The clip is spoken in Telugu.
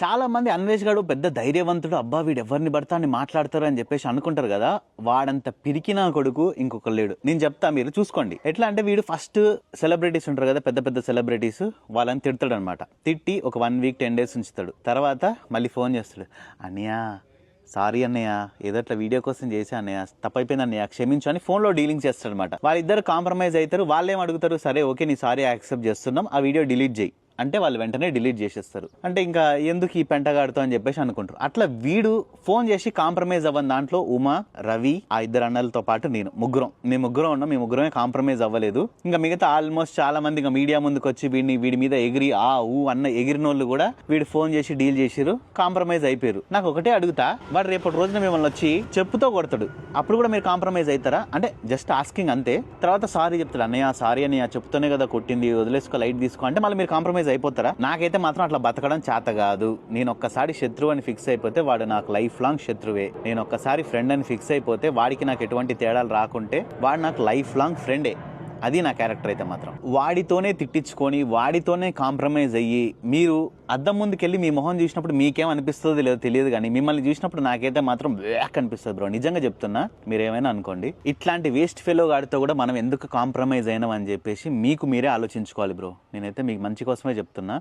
చాలా మంది అన్వేష్ గాడు పెద్ద ధైర్యవంతుడు, అబ్బా వీడు ఎవరిని పడతా అని మాట్లాడతారు అని చెప్పేసి అనుకుంటారు కదా. వాడంత పిరికినా కొడుకు ఇంకొక లేడు. నేను చెప్తా, మీరు చూసుకోండి. ఎట్లా అంటే వీడు ఫస్ట్ సెలబ్రిటీస్ ఉంటారు కదా, పెద్ద పెద్ద సెలబ్రిటీస్, వాళ్ళని తిడతాడు అనమాట. తిట్టి ఒక 1 వీక్ 10 డేస్ ఉంచుతాడు. తర్వాత మళ్ళీ ఫోన్ చేస్తాడు, అన్నయ్య సారీ అన్నయ్య, ఏదో అట్లా వీడియో కోసం చేసా అన్నయ్య, తప్పైపోయింది అన్నయ్య క్షమించు అని ఫోన్లో డీలింగ్ చేస్తాడు అనమాట. వాళ్ళిద్దరు కాంప్రమైజ్ అవుతారు. వాళ్ళేం అడుగుతారు, సరే ఓకే నీ సారీ యాక్సెప్ట్ చేస్తున్నాం, ఆ వీడియో డిలీట్ చేయి అంటే వాళ్ళు వెంటనే డిలీట్ చేసేస్తారు. అంటే ఇంకా ఎందుకు ఈ పెంటగాడుతో అని చెప్పేసి అనుకుంటారు. అట్లా వీడు ఫోన్ చేసి కాంప్రమైజ్ అవ్వని దాంట్లో ఉమా, రవి, ఆ ఇద్దరు అన్నలతో పాటు మేము ముగ్గురం ఉన్నాం. మీ ముగ్గురమే కాంప్రమైజ్ అవ్వలేదు. ఇంకా మిగతా ఆల్మోస్ట్ చాలా మంది ఇంకా మీడియా ముందుకు వచ్చి వీడి మీద ఎగిరి అన్న ఎగిరినోళ్ళు కూడా వీడు ఫోన్ చేసి డీల్ చేసిరు, కాంప్రమైజ్ అయిపోయారు. నాకు ఒకటే అడుగుతా, వాడు రేపటి రోజున మిమ్మల్ని వచ్చి చెప్పుతో కొడతాడు, అప్పుడు కూడా మీరు కాంప్రమైజ్ అవుతారా? అంటే జస్ట్ ఆస్కింగ్ అంతే. తర్వాత సారీ చెప్తాడు, అన్నయ్య సారీ అన్నయ్య చెప్తూనే కదా కొట్టింది, వదిలేసుకో లైట్ తీసుకో అంటే మళ్ళీ మీరు కాంప్రమైజ్ అయిపోతారా? నాకైతే మాత్రం అట్లా బతకడం చేత కాదు. నేను ఒక్కసారి శత్రువు అని ఫిక్స్ అయిపోతే వాడు నాకు లైఫ్ లాంగ్ శత్రువే. నేను ఒక్కసారి ఫ్రెండ్ అని ఫిక్స్ అయిపోతే వాడికి నాకు ఎటువంటి తేడాలు రాకుంటే వాడు నాకు లైఫ్ లాంగ్ ఫ్రెండే. అది నా క్యారెక్టర్ అయితే మాత్రం. వాడితోనే తిట్టించుకొని వాడితోనే కాంప్రమైజ్ అయ్యి మీరు అద్దం ముందుకెళ్ళి మీ మొహం చూసినప్పుడు మీకేం అనిపిస్తుందో లేదో తెలియదు, కానీ మిమ్మల్ని చూసినప్పుడు నాకైతే మాత్రం బ్యాక్ అనిపిస్తుంది బ్రో. నిజంగా చెప్తున్నా, మీరేమైనా అనుకోండి. ఇట్లాంటి వేస్ట్ ఫెలో గాడితో కూడా మనం ఎందుకు కాంప్రమైజ్ అయినాం అని చెప్పేసి మీకు మీరే ఆలోచించుకోవాలి బ్రో. నేనైతే మీకు మంచి కోసమే చెప్తున్నా.